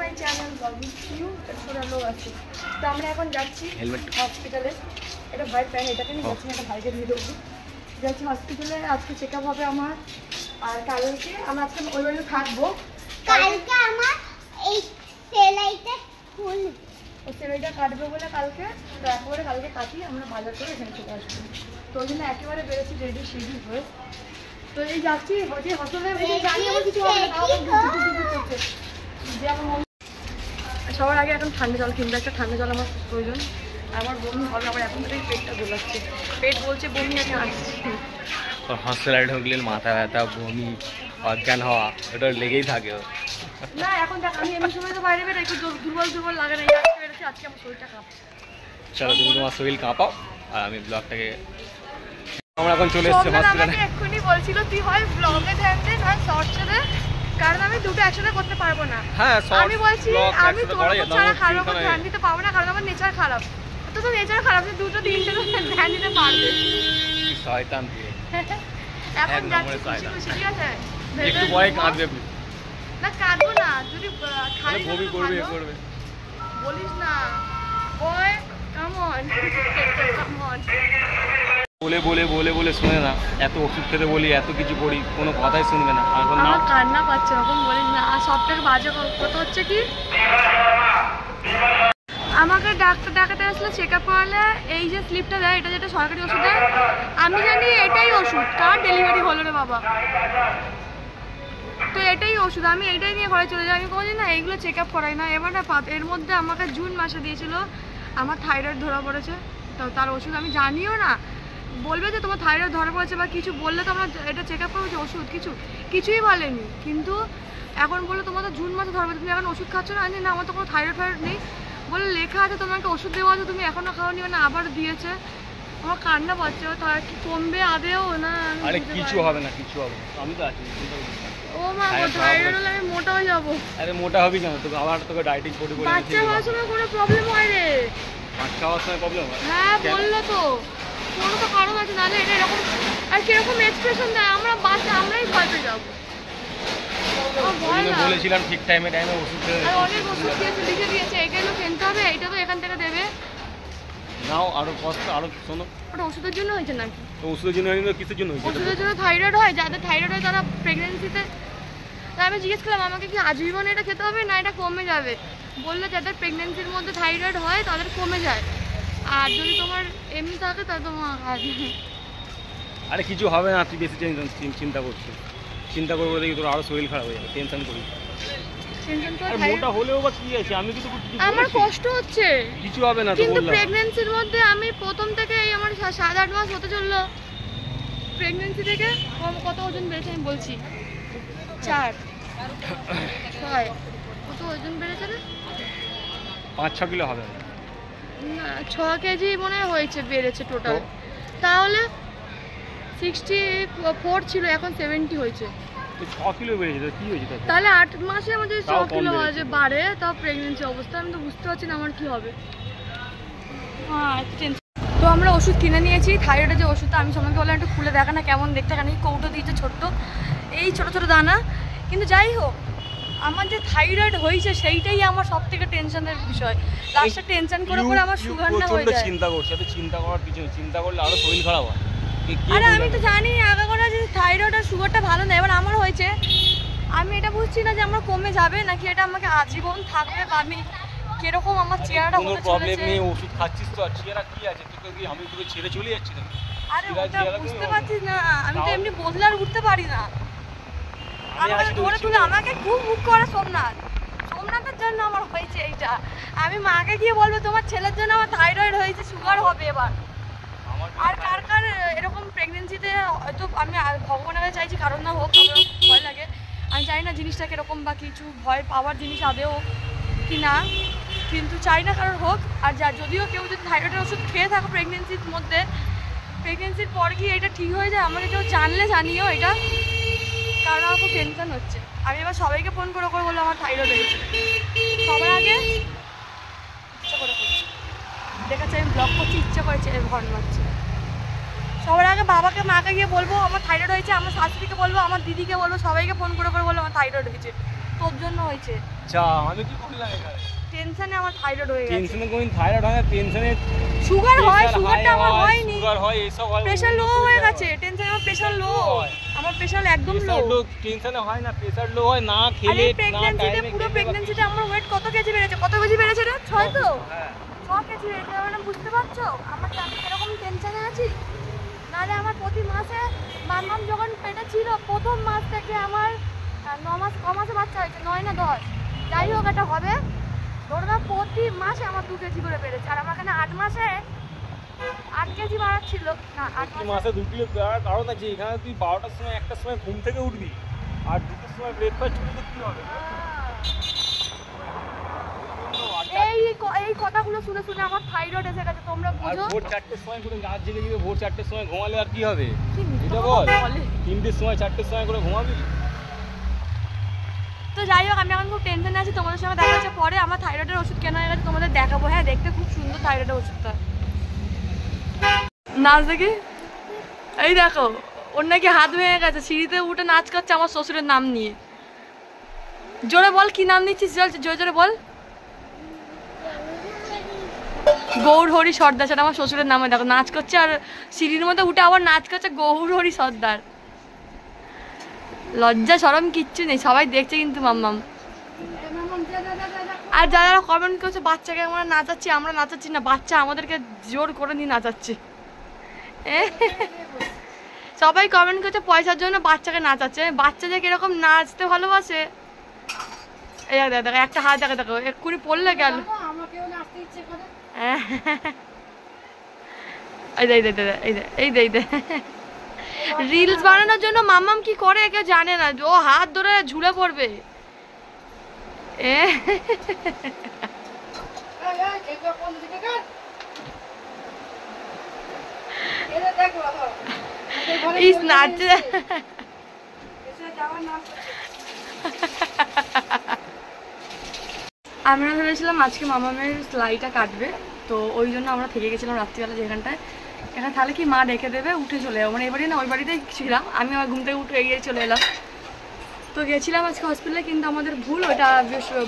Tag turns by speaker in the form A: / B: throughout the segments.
A: My channel blogging you ছোট লোক আছে। তো আমরা এখন যাচ্ছি হসপিটালে। এটা ভাই প্যান এটাকে নিয়ে যাচ্ছি, একটা ভাইকে দিয়ে দেবো। যাচ্ছি হসপিটালে, আজকে চেক আপ হবে আমার। আর কালকে আমরা আজকে ওই বাড়িতে থাকবো।
B: কালকে আমার এই সেলাইটা খুলবে,
A: ও সেলাইটা কাটবে বলে কালকে, তো একেবারে কালকে কাটি আমরা বাজার করে এখানে চলে আসবো। তো ওই জন্য একেবারে বেরোচ্ছি রেডি শিডিউল হয়ে। তো এই যাচ্ছি হসপিটালে, জানি আমার কিছু হবে না, করছে যে আমার সবার আগে এখন ঠান্ডা জল কিনবে, একটা ঠান্ডা জল আমার প্রয়োজন। আমার বমি হবে, আমার এখন থেকেই পেটটা গোলাচ্ছে, পেট বলছে বমি আমি আসছি।
C: হসপিটালে ঢুকলে মাথা ব্যথা, বমি, অজ্ঞান হওয়া এটা লেগেই থাকে।
A: না এখন দেখ আমি এমনি সময় তো বাইরে বেরোই, একটু দুর্বল লাগে না, আজকে বেরোচ্ছি, আজকে আমার শরীরটা কাঁপছে।
C: চলো তুমি তোমার শরীর কাঁপাও আর আমি ব্লগটাকে, আমরা এখন চলে এসেছি হসপিটালে।
A: এক্ষুনি বলছিল তুই হয় ব্লগে ধ্যান দে না শর্টসে দে, কারণ আমি দুটো একসাথে করতে পারবো না।
C: হ্যাঁ
A: আমি বলছি আমি তোর ছাড়া খারাপ করে ধ্যান দিতে পারবো না, কারণ আমার নেচার খারাপ। তো নেচার খারাপ, তুই দুটো তিনটে ধ্যান দিতে পারবে।
C: শয়তান তুই।
A: এখন যাচ্ছি খুশি খুশি, ঠিক আছে?
C: একটু পরে কাঁদবে।
A: না কাঁদবো না, যদি খালি
C: বমি করবে করবে
A: বলিস না। ওই কাম অন কাম অন।
C: বলে বলে বলে বলে শুনে না, এত ওষুধ খেতে বলি, এত কিছু করি, কোনো কথাই শুনবে না। এখন না
A: আমার কান্না পাচ্ছে, ওরকম বলিস না। আর সব থেকে বাজে কথা হচ্ছে কি, আমাকে ডাক্তার দেখাতে আসলে চেক আপ করালে এই যে স্লিপটা দেয়, এটা যেটা সরকারি ওষুধ দেয়, আমি জানি এটাই ওষুধ। কার ডেলিভারি হলো রে বাবা, তো এটাই ওষুধ, আমি এইটাই নিয়ে ঘরে চলে যাই। আমি কোনোদিন না এইগুলো চেক আপ করাই না। এবার না এর মধ্যে আমাকে জুন মাসে দিয়েছিল আমার থাইরয়েড ধরা পড়েছে, তো তার ওষুধ আমি জানিও না। বলবে যে তোমার থাইরয়েড ধরা পড়েছে বা কিছু বললে তো আমরা এটা চেক আপ করবো, ওষুধ কিছুই বলেনি। কিন্তু এখন বললো তোমার তো জুন মাসে ধরা পড়েছে, তুমি এখন ওষুধ খাচ্ছ না? আমি না, আমার তো কোনো থাইরয়েড নেই। বলে লেখা আছে তোমাকে ওষুধ দেওয়া আছে, তুমি এখনও খাওয়ানি, মানে আবার দিয়েছে। আমার কান্না পাচ্ছে, তার কি কমবে আদেও না?
C: আরে কিছু হবে না, কিছু হবে না, আমি তো আছি।
A: ও মা, থাইরয়েড হলে আমি মোটা হয়ে যাবো।
C: আরে মোটা হবি কেন? তোকে আবার তোকে ডায়েটিং করে বলে
A: বাচ্চা হওয়ার সময় কোনো প্রবলেম হয় রে?
C: বাচ্চা হওয়ার সময় প্রবলেম হয়?
A: হ্যাঁ বললো তো, কোনো তো কারণ আছে, নাহলে এটা এরকম আর কিরকম এক্সপ্রেশন দেয়, আমরা বাচ্চা আমরাই ভয় পেয়ে যাবো।
C: বলেছিলাম ঠিক টাইমে ওষুধ দেবে,
A: আর অনেক ওষুধ দিয়েছে, লিখে দিয়েছে এইগুলো কিনতে হবে, এইটা তো এখান থেকে দেবে।
C: নাও আরো কষ্ট, আরো শোনো।
A: ওটা ওষুধের জন্য হয়েছে নাকি?
C: তো ওষুধের জন্য হয়নি, কিসের জন্য হয়েছে?
A: ওষুধের জন্য থাইরয়েড হয়, যাদের থাইরয়েড হয় তারা প্রেগনেন্সিতে। তাই আমি জিজ্ঞেস করলাম আমাকে কি আজীবন এটা খেতে হবে না এটা কমে যাবে? বললো যাদের প্রেগনেন্সির মধ্যে থাইরয়েড হয় তাদের কমে যায়, আর যদি তোমার এমনি থাকে তাহলে তোমার।
C: আরে কিছু হবে না, তুই বেশি চিন্তা করছিস। চিন্তা করবো দেখি তোর আরো শরীর খারাপ হয়ে যাবে, টেনশন করিস। মোটা হলেও বা কি আছে, আমি কিন্তু
A: আমার কষ্ট হচ্ছে,
C: কিছু হবে না।
A: কিন্তু প্রেগনেন্সির মধ্যে আমি প্রথম থেকে এই আমার 7-8 মাস হতে চললো, প্রেগনেন্সি থেকে কত ওজন বেড়েছে আমি বলছি, 4, 6 কত ওজন বেড়েছে রে?
C: 5-6 কিলো হবে
A: না, 6 কেজি মনে হয়েছে বেড়েছে টোটাল। তাহলে 64 ছিল, এখন 70 হয়েছে।
C: 6 কিলো বেড়েছে, কি হয়েছে
A: তাহলে 8 মাসে আমাদের 6 কিলো বাড়ে, তাও প্রেগনেন্সি অবস্থা। আমি তো বুঝতে পারছি না আমার কি হবে। তো আমরা ওষুধ কিনে নিয়েছি, থাইরয়েডের যে ওষুধটা, আমি সবাইকে বললাম একটু খুলে দেখা না কেমন দেখতে, কেন কৌটো দিয়েছে ছোট্ট, এই ছোট ছোট দানা। কিন্তু যাই হোক, আমার যে থাইরয়েড হয়েছে সেইটাই আমার সব থেকে টেনশনের বিষয়। লাস্টে টেনশন করে করে আমার সুগার না হয়ে যায়।
C: চিন্তা করছি, এত চিন্তা করার কিছু নেই, চিন্তা করলে আরো শরীর খারাপ হয়।
A: আরে আমি তো জানি আগে করে যে থাইরয়েড আর সুগারটা ভালো না, এবার আমার হয়েছে, আমি এটা বুঝছি না যে আমার কমে যাবে নাকি এটা আমাকে আজীবন থাকবে, বা আমি কিরকম আমার চেহারাটা হতে চলেছে।
C: প্রবলেম নেই, ওষুধ খাচ্ছিস তো, আর চেহারা কি আছে? তোকে কি আমি তোকে ছেড়ে চলে যাচ্ছি না?
A: আরে ওটা বুঝতে পারছিস না, আমি তো এমনি বদলে আর উঠতে পারি না। আমাকে ধরে তুলে আমাকে খুব মুখ করে সোমনাথের জন্য আমার হয়েছে এইটা। আমি মাকে গিয়ে বলবো তোমার ছেলের জন্য আমার থাইরয়েড হয়েছে, সুগার হবে এবার। আর কার কার এরকম প্রেগনেন্সিতে হয়তো আমি ভগবানের কাছে চাইছি কারণ না হোক, ভয় লাগে। আমি জানি না জিনিসটা কিরকম বা কিছু ভয় পাওয়ার জিনিস আদেও কি না, কিন্তু চাই না কারোর হোক। আর যদিও কেউ যদি থাইরয়েডের ওষুধ খেয়ে থাকো প্রেগনেন্সির মধ্যে, প্রেগনেন্সির পর গিয়ে এটা ঠিক হয়ে যায়, আমাকে কেউ জানলে জানিও এটা, কারণ আমার খুব টেনশন হচ্ছে। আমি এবার সবাইকে ফোন করে করে বললাম আমার থাইরয়েড হয়েছে। সবার আগে ইচ্ছে করে করছি, দেখাচ্ছে আমি ব্লগ করছি, ইচ্ছে করেছে ঘর মারছে। সবার আগে বাবাকে মাকে গিয়ে বলবো আমার থাইরয়েড হয়েছে, আমার শাশুড়িকে বলবো, আমার দিদিকে বলবো, সবাইকে ফোন করে করে বলবো আমার থাইরয়েড হয়েছে। তোর জন্য হয়েছে।
C: চা আমি কি করলাম এখানে?
A: টেনশনে আমার থাইরয়েড হয়ে গেছে।
C: টেনশনে কোন থাইরয়েড হয় না, টেনশনে
A: সুগার হয়, সুগারটা আমার হয়নি,
C: সুগার হয়, এসব হয়,
A: প্রেসার লো হয়ে গেছে। টেনশনে আমার প্রেসার লো, আমার প্রেসার একদম লো।
C: টেনশনে হয় না, প্রেসার লো হয় না
A: আরে
C: খেলে না
A: প্রেগন্যান্সিতে,
C: টাইমে
A: পুরো প্রেগন্যান্সিতে আমার ওয়েট কত কেজি বেড়েছে, কত কেজি বেড়েছে রে? 6 তো?
C: হ্যাঁ
A: 6 কেজি বেড়েছে। মানে বুঝতে পারছো আমার আমি কিরকম টেনশনে আছি? নাহলে আমার প্রতি মাসে মাম্মাম যখন পেটে ছিল প্রথম মাস থেকে আমার 9 মাস, ক মাসে বাচ্চা হয়েছে, 9 না 10 যাই হোক এটা হবে, ধরো না প্রতি মাসে আমার 2 কেজি করে বেড়েছে। আর আমার এখানে 8 মাসে 8 কেজি বাড়াচ্ছিল না, 8
C: মাসে 2 কিলো বাড়ার কারণ আছে। এখানে তুই 12টার সময় 1টার সময় ঘুম থেকে উঠবি আর 2টার সময় ব্রেকফাস্ট করবি, কি হবে?
A: এই কথাগুলো শুনে শুনে আমার থাইরয়েড এসে গেছে, তোমরা
C: আর
A: বুঝো।
C: ভোর 4টের সময় করে রাত জেগে যাবে, ভোর 4টের সময় ঘুমালে আর কি হবে?
A: কি মিথ্যা
C: এটা
A: কথা
C: বল,
A: বলে।
C: 3টের সময় 4টের সময় করে ঘুমাবি?
A: তো যাই হোক আমি এখন খুব টেনশনে আছি। তোমাদের সঙ্গে দেখা হচ্ছে পরে। আমার থাইরয়েডের ওষুধ কেনা হয়ে গেছে, তোমাদের দেখাবো। হ্যাঁ দেখতে খুব সুন্দর থাইরয়েডের ওষুধটা। নাচ দেখি, এই দেখো ওর নাকি হাত ভেঙে গেছে, সিঁড়িতে উঠে নাচ করছে আমার শ্বশুরের নাম নিয়ে। জোরে বল কি নাম নিচ্ছিস, জোরে জোরে বল। গৌর হরি সর্দার, সেটা আমার শ্বশুরের নামে। দেখো নাচ করছে আর সিঁড়ির মধ্যে উঠে আবার নাচ করছে গৌর হরি সর্দার। লজ্জা শরম কিচ্ছু নেই, সবাই দেখছে কিন্তু মাম্মাম। আর যারা যারা কমেন্ট করছে বাচ্চাকে আমরা নাচাচ্ছি, আমরা নাচাচ্ছি না, বাচ্চা আমাদেরকে জোর করে নিয়ে নাচাচ্ছে। সবাই কমেন্ট করছে পয়সার জন্য বাচ্চাকে নাচাচ্ছে। বাচ্চা যে কিরকম নাচতে ভালোবাসে, এই দেখো দেখো একটা হাত দেখো, দেখো এক্ষুনি পড়লে গেল। এই দে রিলস বানানোর জন্য মাম্মাম কি করে কেউ জানে না, ও হাত ধরে ঝুলে পড়বে। ইস নাচে আমরা ভেবেছিলাম আজকে মামামের সেলাইটা কাটবে, তো ওই জন্য আমরা থেকে গেছিলাম রাত্রিবেলা যেখানটায়। এখানে তাহলে কি মা ডেকে দেবে, উঠে চলে যাবো। মানে এবারে না ওই বাড়িতেই ছিলাম, আমি আমার ঘুম থেকে উঠে এগিয়ে চলে এলাম। তো গেছিলাম আজকে হসপিটালে, কিন্তু আমাদের ভুল, ওটা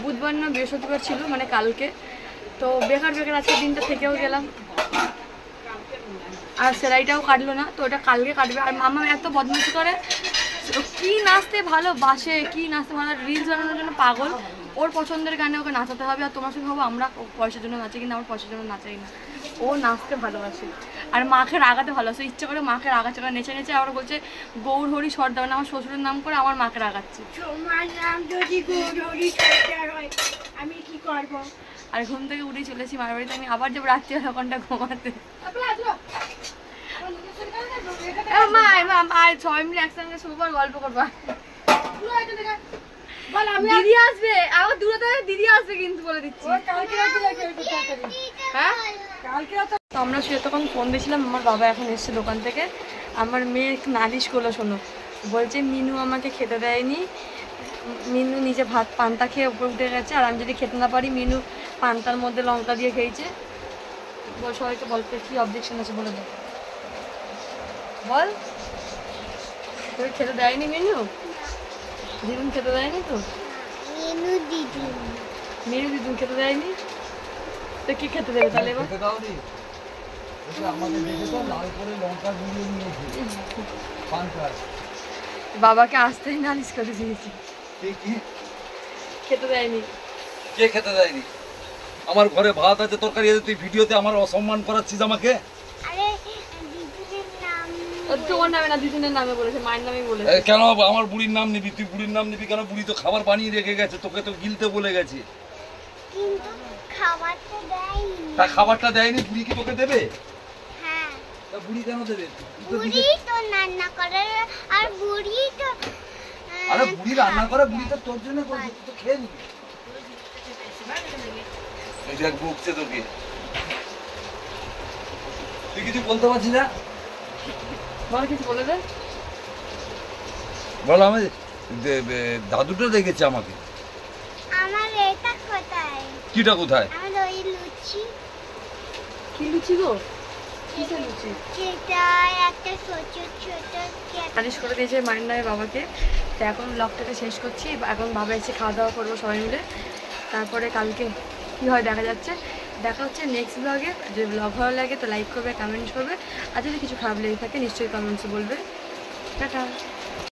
A: বুধবার না বৃহস্পতিবার ছিল, মানে কালকে। তো বেকার বেকার আজকে দিনটা থেকেও গেলাম, আর সেলাইটাও কাটলো না। তো ওটা কালকে কাটবে। আর মামা এত বদমাশি করে, কি নাচতে ভালোবাসে, কি নাচতে ভালো, রিলস বানানোর জন্য পাগল। ওর পছন্দের গানে ওকে নাচাতে হবে। আর তোমার সঙ্গে ভাবো আমরা পয়সার জন্য নাচি, কিন্তু আমার পয়সার জন্য নাচাই না, ও নাচতে ভালোবাসে। আর মাকে রাগাতে ভালোবাসে, ইচ্ছে করে মাকে রাগাচ্ছে, করে নেচে নেচে আবার বলছে গৌর হরি সর্দার, আমার শ্বশুরের নাম করে আমার মাকে রাগাচ্ছে।
B: আমি কি করবো?
A: আর ঘুম থেকে উঠেই চলেছি মার বাড়িতে। আমি আবার যাবো রাত্রিবেলা ঘন্টা ঘুমাতে। সবাই মিলে একসঙ্গে শুরু গল্প করবা। দিদি আসবে, আবার দূরে থেকে দিদি আসবে কিন্তু, বলে দিচ্ছি। হ্যাঁ তো আমরা তখন ফোন দিয়েছিলাম, আমার বাবা এখন এসছে দোকান থেকে। আমার মেয়ে একটু নালিশ করলো, শোনো, বলছে মিনু আমাকে খেতে দেয়নি, মিনু নিজে ভাত পান্তা খেয়ে উপরে উঠে গেছে, আর আমি যদি খেতে না পারি মিনু পান্তার মধ্যে লঙ্কা দিয়ে খেয়েছে। বল সবাইকে, বলতে কি অবজেকশন আছে বলে দাও, বল। তোর খেতে দেয়নি মিনু? দিদুন খেতে দেয়নি তো? মিনু দিদুন খেতে দেয়নি তো কি খেতে দেবে তাহলে এবার? বাবাকে আসতেই নালিশ করে দিয়েছি, খেতে দেয়নি।
D: কে খেতে দেয়নি? আমার ঘরে ভাত আছে, তরকারি আছে, তুই ভিডিওতে আমার অসম্মান করাচ্ছিস আমাকে।
B: আরে দিদুনের নাম
A: তোমার নামে না, দিদুনের নামে বলেছে, মায়ের নামেই বলেছে।
D: কেন আমার বুড়ির নাম নিবি? তুই বুড়ির নাম নিবি কেন? বুড়ি তো খাবার বানিয়ে রেখে গেছে, তোকে তো গিলতে বলে গেছে।
B: কিন্তু খাবারটা দেয়নি।
D: তা খাবারটা দেয়নি, বুড়ি কি তোকে দেবে?
B: হ্যাঁ,
D: তা বুড়ি কেন দেবে?
B: বুড়ি তো রান্না করে, আর বুড়ি তো
D: আরে বুড়ি রান্না করে, বুড়ি তো তোর জন্য করছে, তুই তো খেয়ে নিবি। এই দেখ বকছে তোকে, তুই কিছু বলতে পারছিস না?
A: বল কিছু বলে দে।
D: বল, আমি দাদুটা দেখেছে আমাকে।
B: আমার এটা কোথায়?
D: কিটা কোথায়?
B: আমার ওই লুচি,
A: কি লুচি গো? কিসের লুচি?
B: যেটা একটা ছোট ছোট
A: নালিশ করে দিয়েছে মায়ের নামে বাবাকে। তো এখন ব্লগটাকে শেষ করছি। এখন বাবা এসে খাওয়া দাওয়া করবো সবাই মিলে, তারপরে কালকে কী হয় দেখা যাচ্ছে। দেখা হচ্ছে নেক্সট ব্লগে। যদি ব্লগ ভালো লাগে তো লাইক করবে, কমেন্ট করবে, আর যদি কিছু খারাপ লেগে থাকে নিশ্চয়ই কমেন্টসে বলবে। টাটা।